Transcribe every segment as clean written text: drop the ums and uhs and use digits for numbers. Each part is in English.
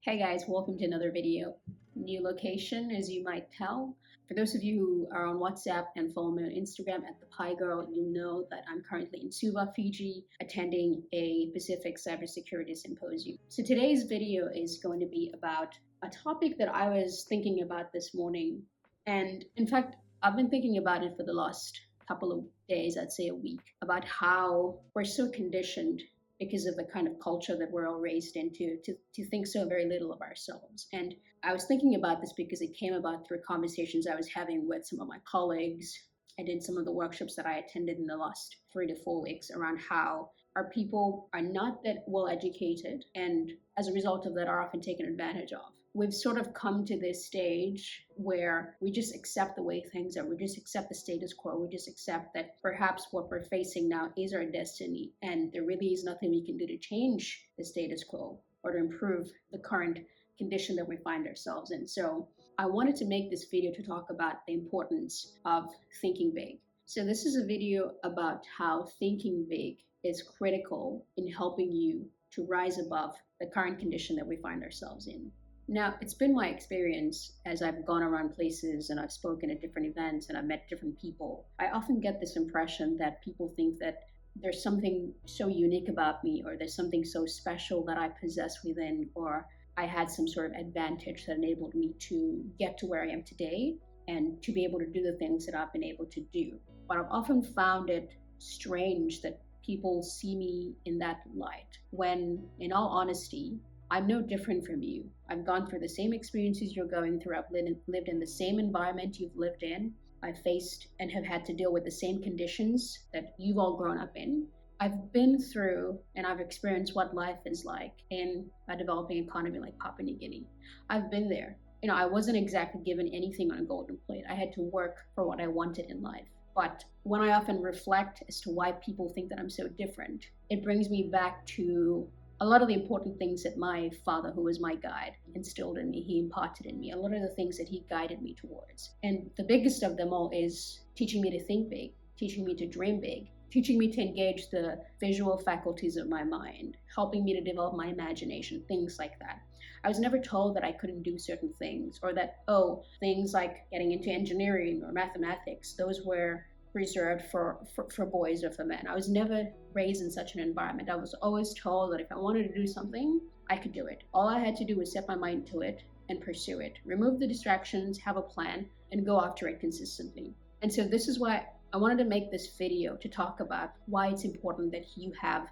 Hey guys, welcome to another video. New location, as you might tell. For those of you who are on WhatsApp and follow me on Instagram at thepigirl, you know that I'm currently in Suva, Fiji, attending a Pacific Cybersecurity Symposium. So today's video is going to be about a topic that I was thinking about this morning. And in fact, I've been thinking about it for the last couple of days, I'd say a week, about how we're so conditioned because of the kind of culture that we're all raised into, to think so very little of ourselves. And I was thinking about this because it came about through conversations I was having with some of my colleagues and in some of the workshops that I attended in the last 3 to 4 weeks around how our people are not that well educated, and as a result of that are often taken advantage of. We've sort of come to this stage where we just accept the way things are. We just accept the status quo. We just accept that perhaps what we're facing now is our destiny, and there really is nothing we can do to change the status quo or to improve the current condition that we find ourselves in. So I wanted to make this video to talk about the importance of thinking big. So this is a video about how thinking big is critical in helping you to rise above the current condition that we find ourselves in. Now, it's been my experience as I've gone around places and I've spoken at different events and I've met different people. I often get this impression that people think that there's something so unique about me, or there's something so special that I possess within, or I had some sort of advantage that enabled me to get to where I am today and to be able to do the things that I've been able to do. But I've often found it strange that people see me in that light, when, in all honesty, I'm no different from you. I've gone through the same experiences you're going through. I've lived in the same environment you've lived in. I've faced and have had to deal with the same conditions that you've all grown up in. I've been through and I've experienced what life is like in a developing economy like Papua New Guinea. I've been there. I wasn't exactly given anything on a golden plate. I had to work for what I wanted in life. But when I often reflect as to why people think that I'm so different, it brings me back to a lot of the important things that my father, who was my guide, instilled in me, he imparted in me, a lot of the things that he guided me towards. And the biggest of them all is teaching me to think big, teaching me to dream big, teaching me to engage the visual faculties of my mind, helping me to develop my imagination, things like that. I was never told that I couldn't do certain things, or that, things like getting into engineering or mathematics, those were reserved for boys or for men. I was never raised in such an environment. I was always told that if I wanted to do something, I could do it. All I had to do was set my mind to it and pursue it. Remove the distractions, have a plan, and go after it consistently. And so this is why I wanted to make this video, to talk about why it's important that you have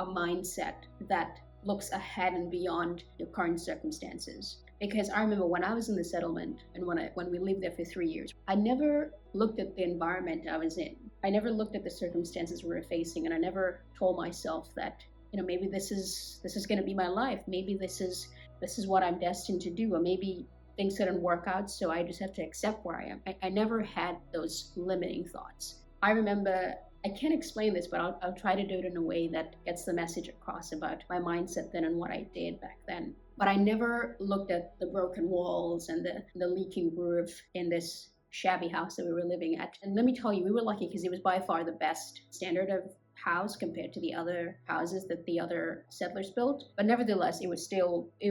a mindset that looks ahead and beyond your current circumstances. Because I remember when I was in the settlement and when we lived there for 3 years, I never looked at the environment I was in. I never looked at the circumstances we were facing, and I never told myself that, maybe this is going to be my life. Maybe this is what I'm destined to do, or maybe things didn't work out, so I just have to accept where I am. I never had those limiting thoughts. I remember, I can't explain this, but I'll try to do it in a way that gets the message across about my mindset then and what I did back then. But I never looked at the broken walls and the leaking roof in this shabby house that we were living at. And let me tell you, we were lucky because it was by far the best standard of house compared to the other houses that the other settlers built. But nevertheless, it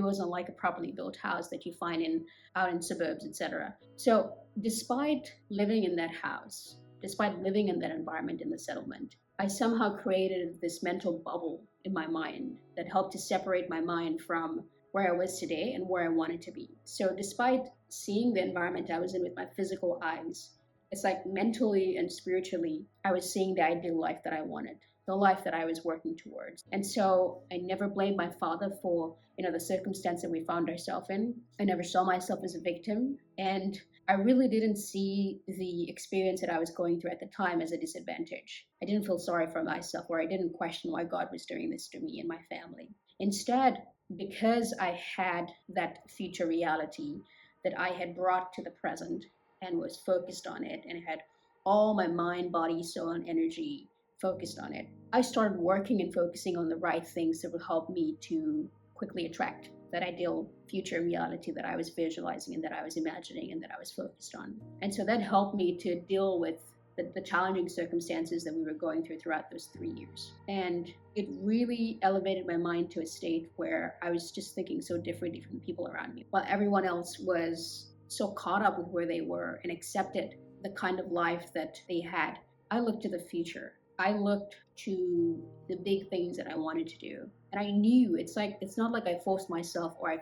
wasn't like a properly built house that you find out in suburbs, etc. So despite living in that house, despite living in that environment in the settlement, I somehow created this mental bubble in my mind that helped to separate my mind from where I was today and where I wanted to be. So despite seeing the environment I was in with my physical eyes, it's like mentally and spiritually, I was seeing the ideal life that I wanted, the life that I was working towards. And so I never blamed my father for, the circumstance that we found ourselves in. I never saw myself as a victim. And I really didn't see the experience that I was going through at the time as a disadvantage. I didn't feel sorry for myself, or I didn't question why God was doing this to me and my family. Instead, because I had that future reality that I had brought to the present and was focused on it, and had all my mind, body, soul, and energy focused on it, I started working and focusing on the right things that would help me to quickly attract that ideal future reality that I was visualizing and that I was imagining and that I was focused on. And so that helped me to deal with the challenging circumstances that we were going throughout those 3 years. And it really elevated my mind to a state where I was just thinking so differently from the people around me. While everyone else was so caught up with where they were and accepted the kind of life that they had, I looked to the future. I looked to the big things that I wanted to do. And I knew it's not like I forced myself or I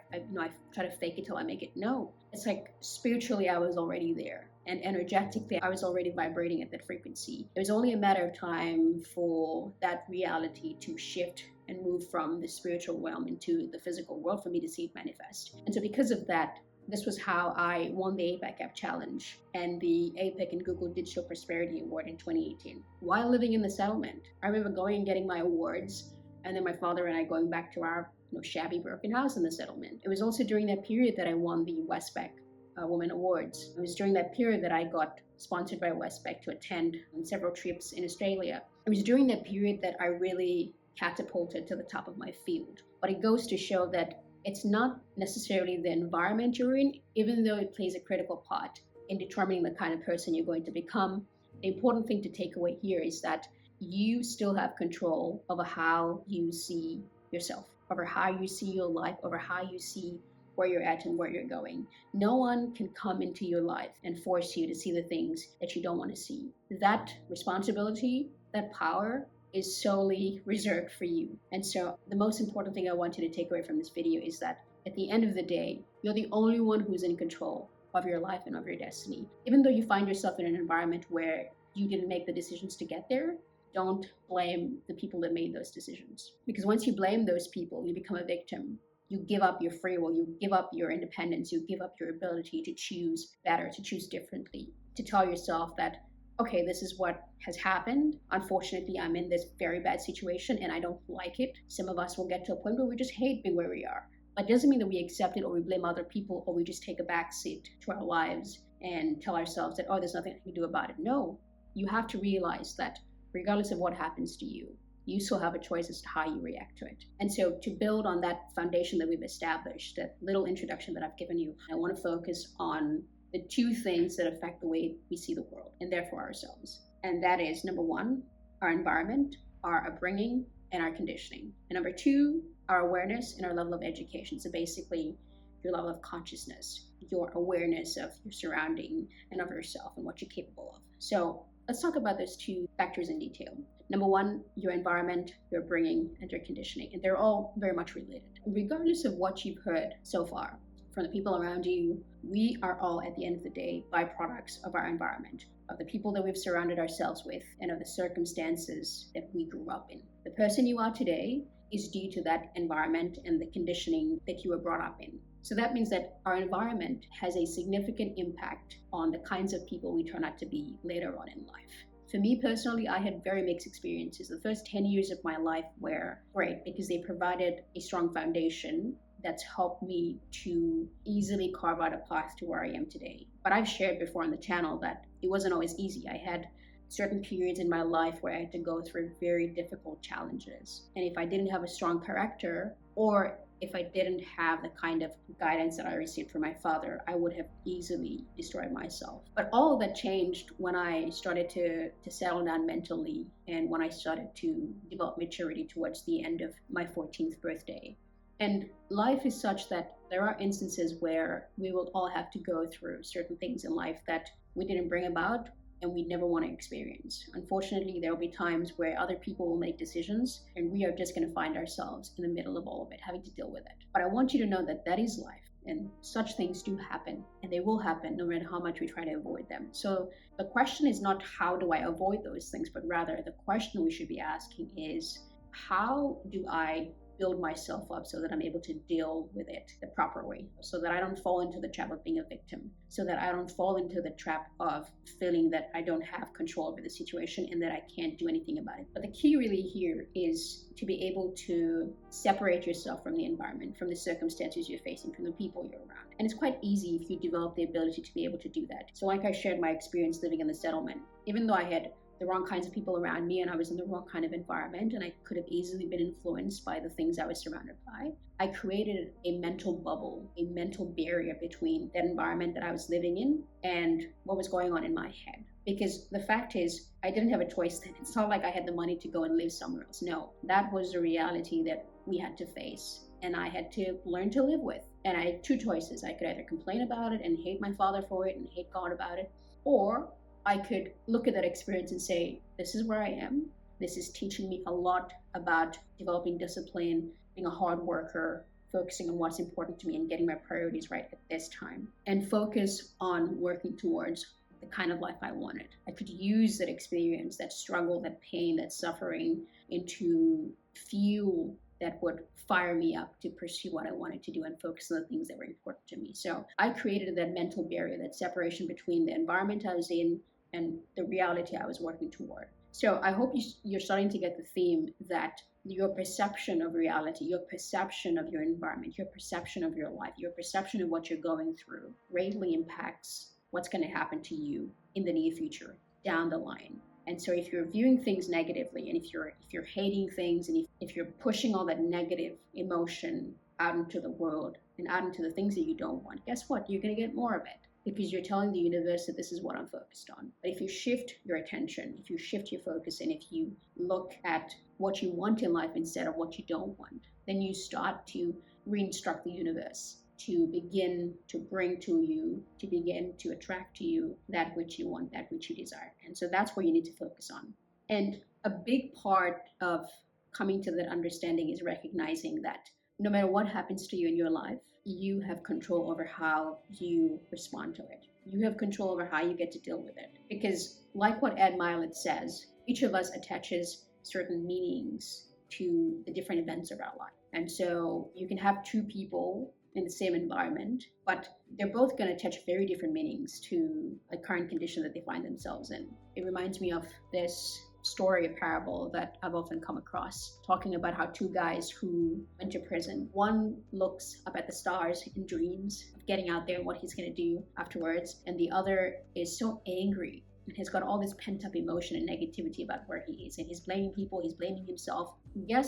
try to fake it till I make it. No, it's like spiritually I was already there. And energetically, I was already vibrating at that frequency. It was only a matter of time for that reality to shift and move from the spiritual realm into the physical world for me to see it manifest. And so because of that, this was how I won the APEC App Challenge and the APEC and Google Digital Prosperity Award in 2018 while living in the settlement. I remember going and getting my awards, and then my father and I going back to our shabby broken house in the settlement. It was also during that period that I won the Westpac Women Awards. It was during that period that I got sponsored by Westpac to attend several trips in Australia. It was during that period that I really catapulted to the top of my field. But it goes to show that it's not necessarily the environment you're in, even though it plays a critical part in determining the kind of person you're going to become. The important thing to take away here is that you still have control over how you see yourself, over how you see your life, over how you see where you're at and where you're going. No one can come into your life and force you to see the things that you don't want to see. That responsibility, that power, is solely reserved for you. And so the most important thing I want you to take away from this video is that at the end of the day, you're the only one who's in control of your life and of your destiny. Even though you find yourself in an environment where you didn't make the decisions to get there, don't blame the people that made those decisions. Because once you blame those people, you become a victim. You give up your free will, you give up your independence, you give up your ability to choose better, to choose differently, to tell yourself that, okay, this is what has happened. Unfortunately, I'm in this very bad situation and I don't like it. Some of us will get to a point where we just hate being where we are. But it doesn't mean that we accept it or we blame other people or we just take a back seat to our lives and tell ourselves that, oh, there's nothing I can do about it. No, you have to realize that regardless of what happens to you, you still have a choice as to how you react to it. And so to build on that foundation that we've established, that little introduction that I've given you, I want to focus on the two things that affect the way we see the world and therefore ourselves. And that is, number one, our environment, our upbringing, and our conditioning. And number two, our awareness and our level of education. So basically, your level of consciousness, your awareness of your surrounding and of yourself and what you're capable of. So let's talk about those two factors in detail. Number one, your environment, your upbringing, and your conditioning. And they're all very much related. Regardless of what you've heard so far from the people around you, we are all, at the end of the day, byproducts of our environment, of the people that we've surrounded ourselves with, and of the circumstances that we grew up in. The person you are today is due to that environment and the conditioning that you were brought up in. So that means that our environment has a significant impact on the kinds of people we turn out to be later on in life. For me personally, I had very mixed experiences. The first 10 years of my life were great because they provided a strong foundation that's helped me to easily carve out a path to where I am today. But I've shared before on the channel that it wasn't always easy. I had certain periods in my life where I had to go through very difficult challenges. And if I didn't have a strong character, or if I didn't have the kind of guidance that I received from my father, I would have easily destroyed myself. But all of that changed when I started to settle down mentally and when I started to develop maturity towards the end of my 14th birthday. And life is such that there are instances where we will all have to go through certain things in life that we didn't bring about and we never want to experience. Unfortunately, there will be times where other people will make decisions and we are just going to find ourselves in the middle of all of it, having to deal with it. But I want you to know that that is life and such things do happen and they will happen no matter how much we try to avoid them. So the question is not how do I avoid those things, but rather the question we should be asking is how do I build myself up so that I'm able to deal with it the proper way, so that I don't fall into the trap of being a victim, so that I don't fall into the trap of feeling that I don't have control over the situation and that I can't do anything about it. But the key really here is to be able to separate yourself from the environment, from the circumstances you're facing, from the people you're around. And it's quite easy if you develop the ability to be able to do that. So like I shared my experience living in the settlement, even though I had the wrong kinds of people around me and I was in the wrong kind of environment and I could have easily been influenced by the things I was surrounded by, I created a mental bubble, a mental barrier between that environment that I was living in and what was going on in my head. Because the fact is, I didn't have a choice then. It's not like I had the money to go and live somewhere else. No, that was the reality that we had to face and I had to learn to live with. And I had two choices. I could either complain about it and hate my father for it and hate God about it, or I could look at that experience and say, this is where I am. This is teaching me a lot about developing discipline, being a hard worker, focusing on what's important to me and getting my priorities right at this time, and focus on working towards the kind of life I wanted. I could use that experience, that struggle, that pain, that suffering into fuel that would fire me up to pursue what I wanted to do and focus on the things that were important to me. So I created that mental barrier, that separation between the environment I was in and the reality I was working toward. So I hope you're starting to get the theme that your perception of reality, your perception of your environment, your perception of your life, your perception of what you're going through greatly impacts what's going to happen to you in the near future, down the line. And so if you're viewing things negatively, and if you're hating things, and if you're pushing all that negative emotion out into the world and out into the things that you don't want, guess what? You're going to get more of it, because you're telling the universe that this is what I'm focused on. But if you shift your attention, if you shift your focus, and if you look at what you want in life instead of what you don't want, then you start to re-instruct the universe to begin to bring to you, to begin to attract to you that which you want, that which you desire. And so that's where you need to focus on. And a big part of coming to that understanding is recognizing that no matter what happens to you in your life, you have control over how you respond to it. You have control over how you get to deal with it. Because like what Ed Milet says, each of us attaches certain meanings to the different events of our life. And so you can have two people in the same environment, but they're both going to attach very different meanings to the current condition that they find themselves in. It reminds me of this story, a parable that I've often come across, talking about how two guys who went to prison, one looks up at the stars in dreams of getting out there and what he's going to do afterwards, and the other is so angry and has got all this pent-up emotion and negativity about where he is, and he's blaming people, he's blaming himself. Guess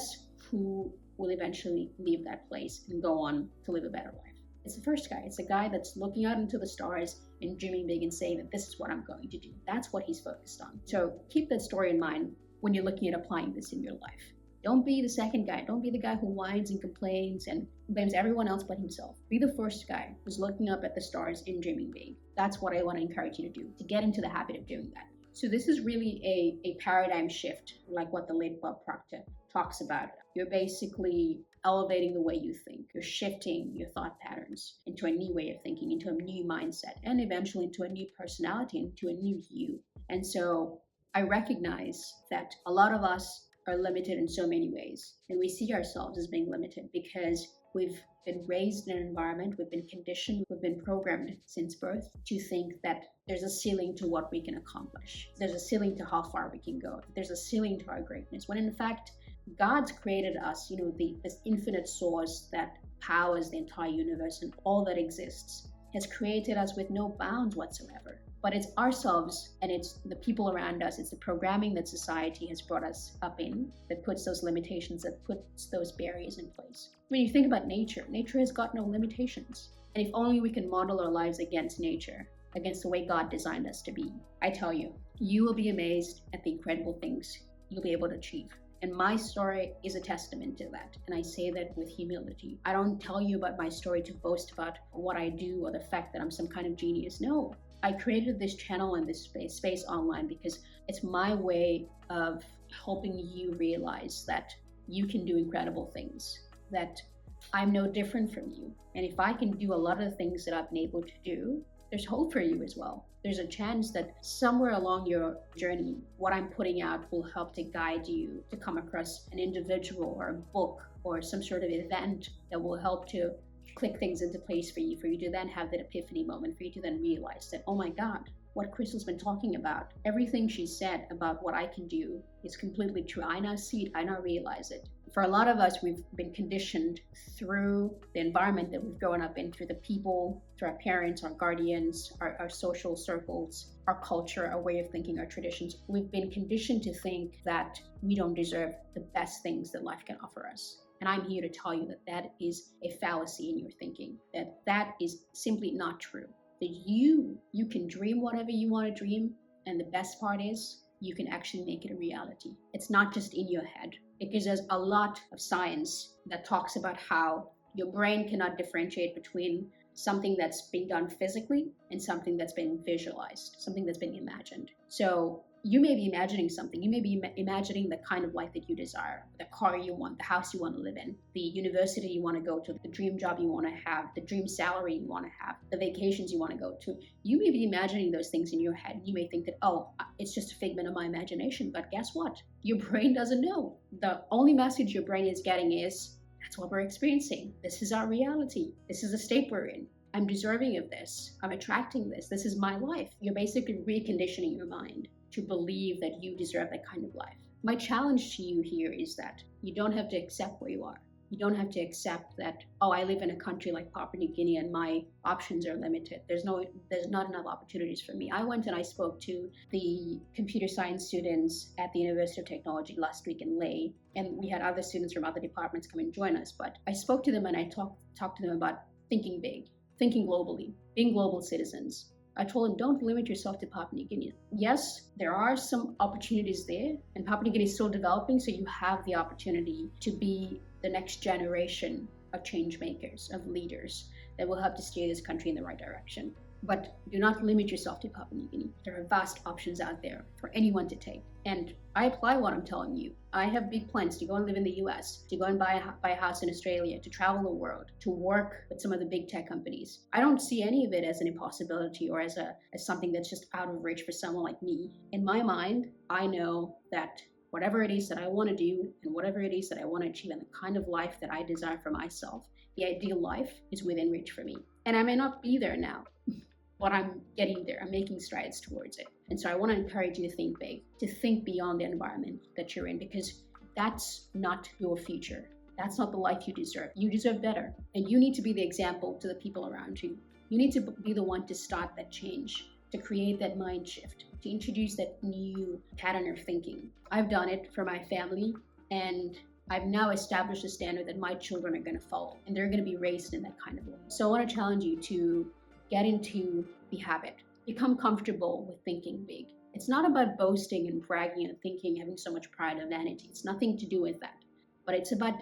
who will eventually leave that place and go on to live a better life? It's the first guy. It's the guy that's looking out into the stars and dreaming big and saying that this is what I'm going to do. That's what he's focused on. So keep that story in mind when you're looking at applying this in your life. Don't be the second guy. Don't be the guy who whines and complains and blames everyone else but himself. Be the first guy who's looking up at the stars and dreaming big. That's what I want to encourage you to do, to get into the habit of doing that. So this is really a paradigm shift, like what the late Bob Proctor talks about. You're basically elevating the way you think. You're shifting your thought patterns into a new way of thinking, into a new mindset, and eventually into a new personality, into a new you. And so I recognize that a lot of us are limited in so many ways, and we see ourselves as being limited because we've been raised in an environment, we've been conditioned, we've been programmed since birth to think that there's a ceiling to what we can accomplish. There's a ceiling to how far we can go. There's a ceiling to our greatness, when in fact, God's created us, this infinite source that powers the entire universe and all that exists, has created us with no bounds whatsoever. But it's ourselves and it's the people around us, it's the programming that society has brought us up in that puts those limitations, that puts those barriers in place. When you think about nature, nature has got no limitations. And if only we can model our lives against nature, against the way God designed us to be, I tell you, you will be amazed at the incredible things you'll be able to achieve. And my story is a testament to that. And I say that with humility. I don't tell you about my story to boast about what I do or the fact that I'm some kind of genius. No, I created this channel and this space online because it's my way of helping you realize that you can do incredible things, that I'm no different from you. And if I can do a lot of the things that I've been able to do, there's hope for you as well. There's a chance that somewhere along your journey, what I'm putting out will help to guide you to come across an individual or a book or some sort of event that will help to click things into place for you to then have that epiphany moment, for you to then realize that, oh my God, what Crystal's been talking about, everything she said about what I can do is completely true. I now see it, I now realize it. For a lot of us, we've been conditioned through the environment that we've grown up in, through the people, through our parents, our guardians, our social circles, our culture, our way of thinking, our traditions. We've been conditioned to think that we don't deserve the best things that life can offer us. And I'm here to tell you that that is a fallacy in your thinking, that is simply not true. That you can dream whatever you want to dream, And the best part is you can actually make it a reality. It's not just in your head, because there's a lot of science that talks about how your brain cannot differentiate between something that's being done physically and something that's been visualized, something that's been imagined. So you may be imagining something. You may be imagining the kind of life that you desire, the car you want, the house you want to live in, the university you want to go to, the dream job you want to have, the dream salary you want to have, the vacations you want to go to. You may be imagining those things in your head. You may think that, oh, it's just a figment of my imagination. But guess what? Your brain doesn't know. The only message your brain is getting is, that's what we're experiencing. This is our reality. This is the state we're in. I'm deserving of this. I'm attracting this. This is my life. You're basically reconditioning your mind to believe that you deserve that kind of life. My challenge to you here is that you don't have to accept where you are. You don't have to accept that, oh, I live in a country like Papua New Guinea and my options are limited. There's not enough opportunities for me. I went and I spoke to the computer science students at the University of Technology last week in Leh, and we had other students from other departments come and join us. But I spoke to them and I talked to them about thinking big, thinking globally, being global citizens. I told them, don't limit yourself to Papua New Guinea. Yes, there are some opportunities there, and Papua New Guinea is still developing, so you have the opportunity to be the next generation of change makers, of leaders that will help to steer this country in the right direction. But do not limit yourself to Papua New Guinea. There are vast options out there for anyone to take. And I apply what I'm telling you. I have big plans to go and live in the US, to go and buy a house in Australia, to travel the world, to work with some of the big tech companies. I don't see any of it as an impossibility or as something that's just out of reach for someone like me. In my mind, I know that whatever it is that I want to do and whatever it is that I want to achieve and the kind of life that I desire for myself, the ideal life is within reach for me. And I may not be there now, but I'm getting there. I'm making strides towards it. And so I want to encourage you to think big, to think beyond the environment that you're in, because that's not your future. That's not the life you deserve. You deserve better. And you need to be the example to the people around you. You need to be the one to start that change, to create that mind shift, to introduce that new pattern of thinking. I've done it for my family, and I've now established a standard that my children are going to follow, and they're going to be raised in that kind of way. So I want to challenge you to get into the habit. Become comfortable with thinking big. It's not about boasting and bragging and thinking, having so much pride and vanity. It's nothing to do with that. But it's about,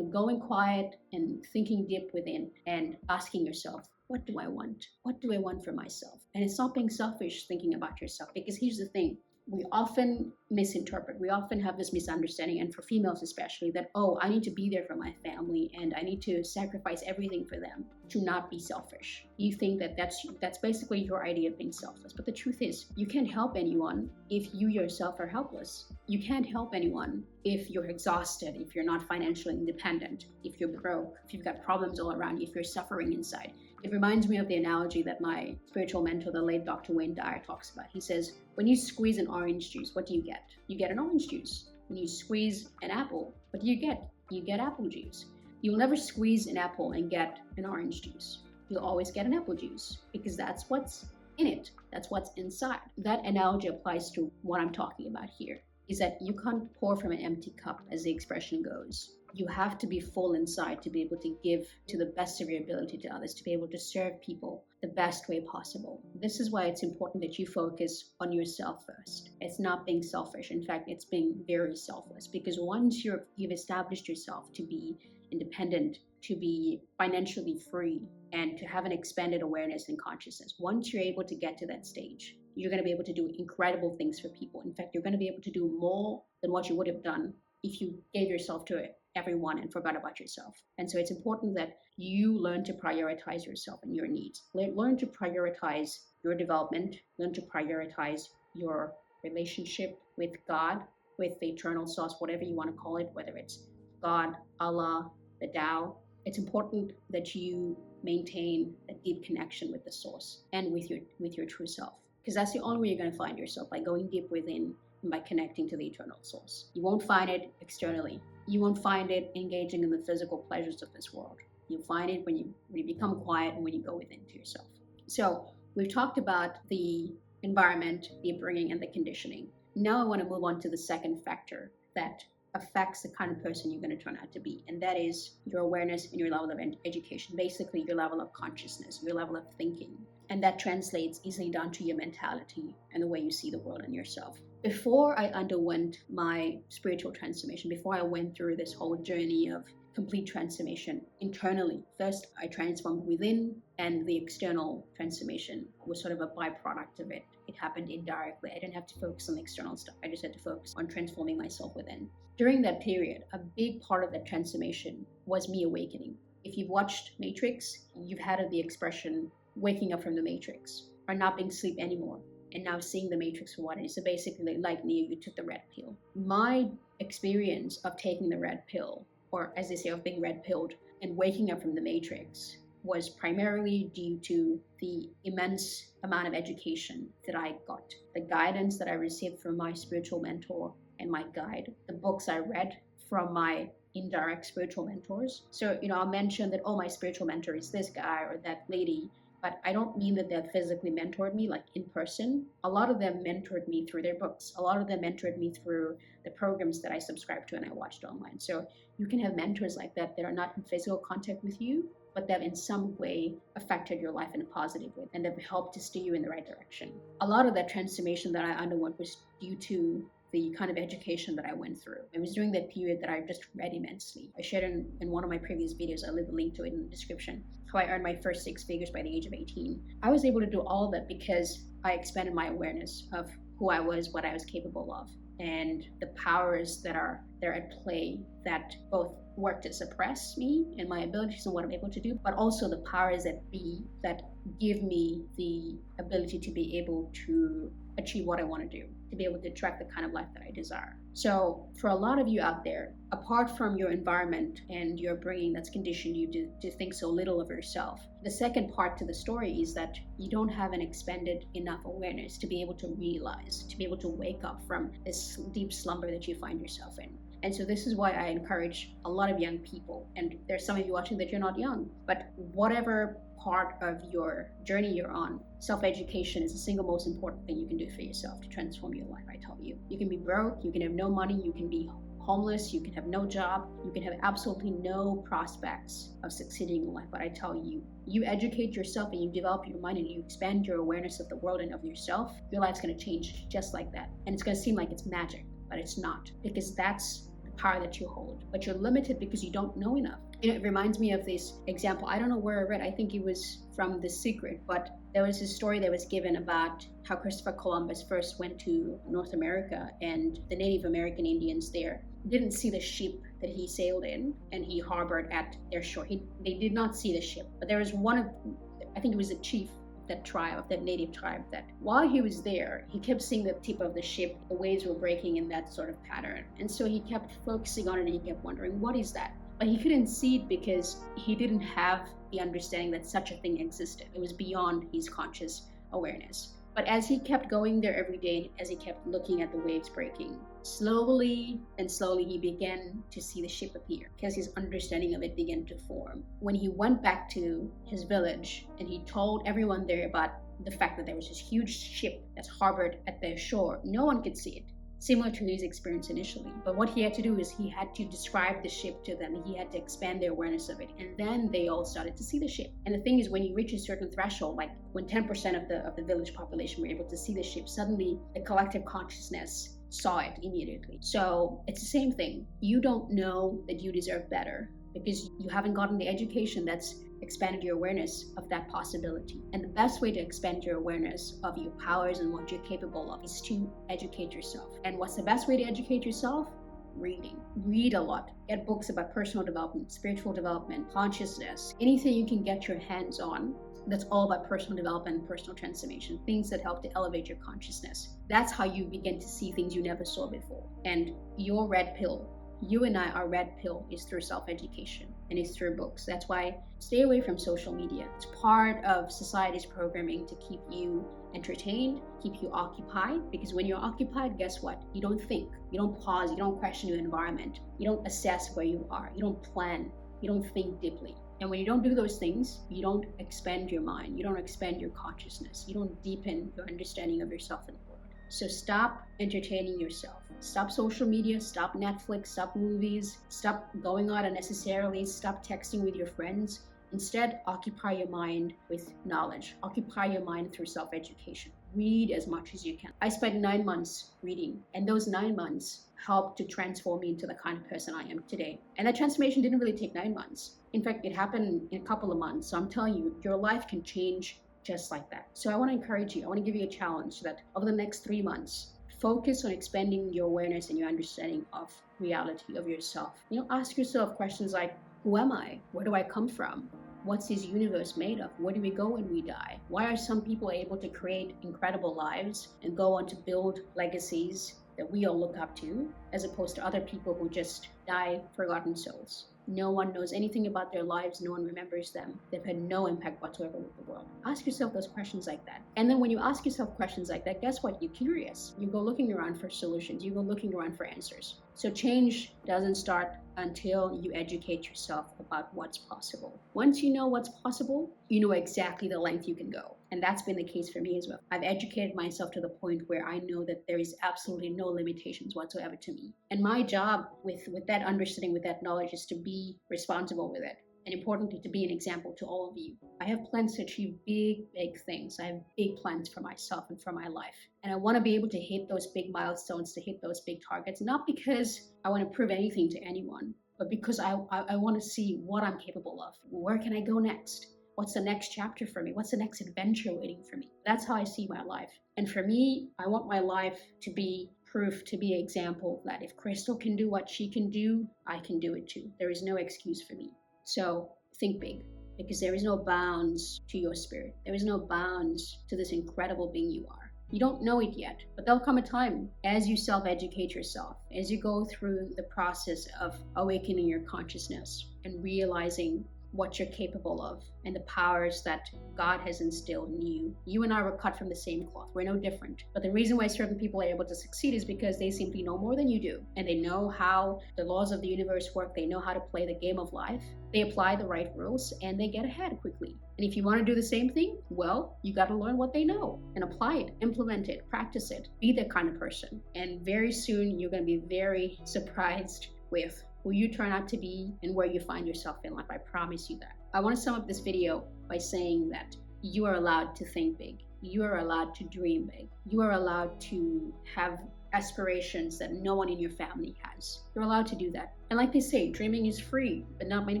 going quiet and thinking deep within and asking yourself, what do I want? What do I want for myself? And it's not being selfish thinking about yourself, because here's the thing. We often misinterpret. We often have this misunderstanding, and for females especially, that, oh, I need to be there for my family and I need to sacrifice everything for them to not be selfish. You think that that's basically your idea of being selfless. But the truth is, you can't help anyone if you yourself are helpless. You can't help anyone if you're exhausted, if you're not financially independent, if you're broke, if you've got problems all around you, if you're suffering inside. It reminds me of the analogy that my spiritual mentor, the late Dr. Wayne Dyer, talks about. He says, when you squeeze an orange juice, what do you get? You get an orange juice. When you squeeze an apple, what do you get? You get apple juice. You'll never squeeze an apple and get an orange juice. You'll always get an apple juice, because that's what's in it. That's what's inside. That analogy applies to what I'm talking about here, is that you can't pour from an empty cup, as the expression goes. You have to be full inside to be able to give to the best of your ability to others, to be able to serve people the best way possible. This is why it's important that you focus on yourself first. It's not being selfish. In fact, it's being very selfless, because once you've established yourself to be independent, to be financially free, and to have an expanded awareness and consciousness, once you're able to get to that stage, you're going to be able to do incredible things for people. In fact, you're going to be able to do more than what you would have done if you gave yourself to everyone and forgot about yourself. And so it's important that you learn to prioritize yourself and your needs. Learn to prioritize your development. Learn to prioritize your relationship with God, with the eternal source, whatever you want to call it, whether it's God, Allah, the Tao. It's important that you maintain a deep connection with the source and with your true self, because that's the only way you're going to find yourself, by going deep within and by connecting to the eternal source. You won't find it externally. You won't find it engaging in the physical pleasures of this world. You'll find it when you become quiet and when you go within to yourself. So we've talked about the environment, the upbringing, and the conditioning. Now I want to move on to the second factor that affects the kind of person you're going to turn out to be. And that is your awareness and your level of education, basically your level of consciousness, your level of thinking. And that translates easily down to your mentality and the way you see the world and yourself. Before I underwent my spiritual transformation, before I went through this whole journey of complete transformation internally, first I transformed within, and the external transformation was sort of a byproduct of it. It happened indirectly. I didn't have to focus on the external stuff. I just had to focus on transforming myself within. During that period, a big part of that transformation was me awakening. If you've watched Matrix, you've had the expression waking up from the Matrix, or not being asleep anymore, and now seeing the Matrix for what it is. So basically, like Neo, you took the red pill. My experience of taking the red pill, or as they say, of being red pilled and waking up from the Matrix, was primarily due to the immense amount of education that I got, the guidance that I received from my spiritual mentor and my guide, the books I read from my indirect spiritual mentors. So, I'll mention that, oh, my spiritual mentor is this guy or that lady, but I don't mean that they've physically mentored me, like in person. A lot of them mentored me through their books. A lot of them mentored me through the programs that I subscribed to and I watched online. So you can have mentors like that are not in physical contact with you, but that in some way affected your life in a positive way and have helped to steer you in the right direction. A lot of that transformation that I underwent was due to the kind of education that I went through. It was during that period that I just read immensely. I shared in one of my previous videos, I'll leave a link to it in the description, how I earned my first 6 figures by the age of 18. I was able to do all of that because I expanded my awareness of who I was, what I was capable of, and the powers that are there at play that both work to suppress me and my abilities and what I'm able to do, but also the powers that be that give me the ability to be able to achieve what I want to do, to be able to attract the kind of life that I desire. So for a lot of you out there, apart from your environment and your brain that's conditioned you to think so little of yourself, the second part to the story is that you don't have an expanded enough awareness to be able to realize, to be able to wake up from this deep slumber that you find yourself in. And so this is why I encourage a lot of young people, and there's some of you watching that you're not young, but whatever part of your journey you're on, self-education is the single most important thing you can do for yourself to transform your life, I tell you. You can be broke, you can have no money, you can be homeless, you can have no job, you can have absolutely no prospects of succeeding in life. But I tell you, you educate yourself and you develop your mind and you expand your awareness of the world and of yourself, your life's going to change just like that. And it's going to seem like it's magic, but it's not, because that's the power that you hold. But you're limited because you don't know enough. It reminds me of this example. I don't know where I read. I think it was from The Secret, but there was a story that was given about how Christopher Columbus first went to North America, and the Native American Indians there didn't see the ship that he sailed in and he harbored at their shore. They did not see the ship, but there was I think it was the chief that tribe, that native tribe, that while he was there, he kept seeing the tip of the ship, the waves were breaking in that sort of pattern. And so he kept focusing on it and he kept wondering, what is that? But he couldn't see it because he didn't have the understanding that such a thing existed. It was beyond his conscious awareness. But as he kept going there every day, as he kept looking at the waves breaking, slowly and slowly he began to see the ship appear because his understanding of it began to form. When he went back to his village and he told everyone there about the fact that there was this huge ship that's harbored at their shore, no one could see it. Similar to his experience initially. But what he had to do is he had to describe the ship to them. He had to expand their awareness of it. And then they all started to see the ship. And the thing is, when you reach a certain threshold, like when 10% of the village population were able to see the ship, suddenly the collective consciousness saw it immediately. So it's the same thing. You don't know that you deserve better because you haven't gotten the education that's expanded your awareness of that possibility. And the best way to expand your awareness of your powers and what you're capable of is to educate yourself. And what's the best way to educate yourself? Reading. Read a lot. Get books about personal development, spiritual development, consciousness, anything you can get your hands on that's all about personal development, personal transformation, things that help to elevate your consciousness. That's how you begin to see things you never saw before. And your red pill, you and I, our red pill is through self-education and it's through books. That's why stay away from social media. It's part of society's programming to keep you entertained, keep you occupied, because when you're occupied, guess what? You don't think, you don't pause, you don't question your environment, you don't assess where you are, you don't plan, you don't think deeply. And when you don't do those things, you don't expand your mind, you don't expand your consciousness, you don't deepen your understanding of yourself and the world. So stop entertaining yourself. Stop social media, stop Netflix, stop movies, stop going out unnecessarily, stop texting with your friends. Instead, occupy your mind with knowledge. Occupy your mind through self-education. Read as much as you can. I spent 9 months reading, and those 9 months helped to transform me into the kind of person I am today. And that transformation didn't really take 9 months. In fact, it happened in a couple of months. So I'm telling you, your life can change just like that. So I want to encourage you, I want to give you a challenge that over the next 3 months, focus on expanding your awareness and your understanding of reality of yourself. Ask yourself questions like, who am I? Where do I come from? What's this universe made of? Where do we go when we die? Why are some people able to create incredible lives and go on to build legacies that we all look up to, as opposed to other people who just die forgotten souls? No one knows anything about their lives. No one remembers them. They've had no impact whatsoever with the world. Ask yourself those questions like that. And then when you ask yourself questions like that, guess what? You're curious. You go looking around for solutions. You go looking around for answers. So change doesn't start until you educate yourself about what's possible. Once you know what's possible, you know exactly the length you can go. And that's been the case for me as well. I've educated myself to the point where I know that there is absolutely no limitations whatsoever to me. And my job with that understanding, with that knowledge, is to be responsible with it. And importantly, to be an example to all of you. I have plans to achieve big, big things. I have big plans for myself and for my life. And I want to be able to hit those big milestones, to hit those big targets, not because I want to prove anything to anyone, but because I want to see what I'm capable of. Where can I go next? What's the next chapter for me? What's the next adventure waiting for me? That's how I see my life. And for me, I want my life to be proof, to be an example that if Crystal can do what she can do, I can do it too. There is no excuse for me. So think big, because there is no bounds to your spirit. There is no bounds to this incredible being you are. You don't know it yet, but there'll come a time as you self-educate yourself, as you go through the process of awakening your consciousness and realizing what you're capable of and the powers that God has instilled in you. You and I were cut from the same cloth. We're no different. But the reason why certain people are able to succeed is because they simply know more than you do. And they know how the laws of the universe work. They know how to play the game of life. They apply the right rules and they get ahead quickly. And if you want to do the same thing, well, you got to learn what they know and apply it, implement it, practice it. Be that kind of person. And very soon you're going to be very surprised with who you turn out to be and where you find yourself in life. I promise you that. I want to sum up this video by saying that you are allowed to think big. You are allowed to dream big. You are allowed to have aspirations that no one in your family has. You're allowed to do that. And like they say, dreaming is free, but not many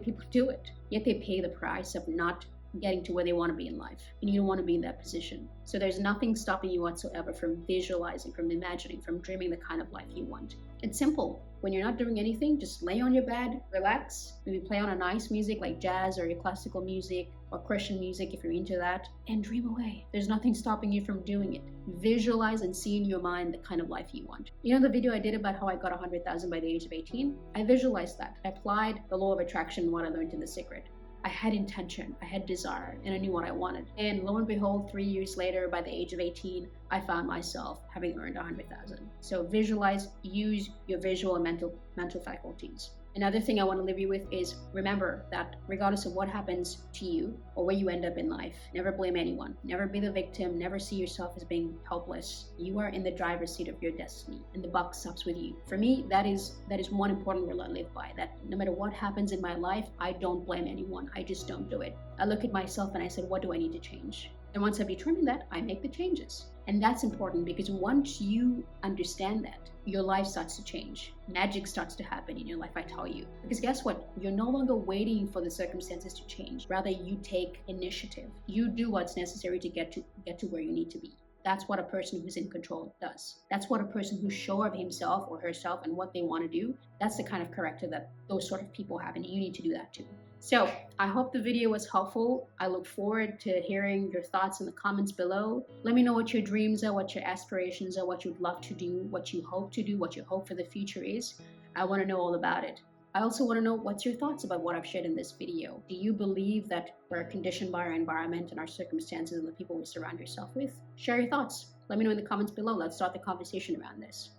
people do it. Yet they pay the price of not getting to where they want to be in life. And you don't want to be in that position. So there's nothing stopping you whatsoever from visualizing, from imagining, from dreaming the kind of life you want. It's simple. When you're not doing anything, just lay on your bed, relax, maybe play on a nice music like jazz or your classical music or Christian music if you're into that, and dream away. There's nothing stopping you from doing it. Visualize and see in your mind the kind of life you want. You know the video I did about how I got 100,000 by the age of 18? I visualized that. I applied the law of attraction, what I learned in The Secret. I had intention, I had desire, and I knew what I wanted. And lo and behold, 3 years later, by the age of 18, I found myself having earned 100,000. So visualize, use your visual and mental faculties. Another thing I want to leave you with is remember that regardless of what happens to you or where you end up in life, never blame anyone. Never be the victim. Never see yourself as being helpless. You are in the driver's seat of your destiny and the buck stops with you. For me, that is one important rule I live by, that no matter what happens in my life, I don't blame anyone. I just don't do it. I look at myself and I said, what do I need to change? And once I've determined that, I make the changes. And that's important because once you understand that, your life starts to change. Magic starts to happen in your life, I tell you. Because guess what? You're no longer waiting for the circumstances to change. Rather, you take initiative. You do what's necessary to get to where you need to be. That's what a person who's in control does. That's what a person who's sure of himself or herself and what they want to do, that's the kind of character that those sort of people have, and you need to do that too. So I hope the video was helpful. I look forward to hearing your thoughts in the comments below. Let me know what your dreams are, what your aspirations are, what you'd love to do, what you hope to do, what your hope for the future is. I want to know all about it. I also want to know what's your thoughts about what I've shared in this video. Do you believe that we're conditioned by our environment and our circumstances and the people we surround yourself with? Share your thoughts. Let me know in the comments below. Let's start the conversation around this.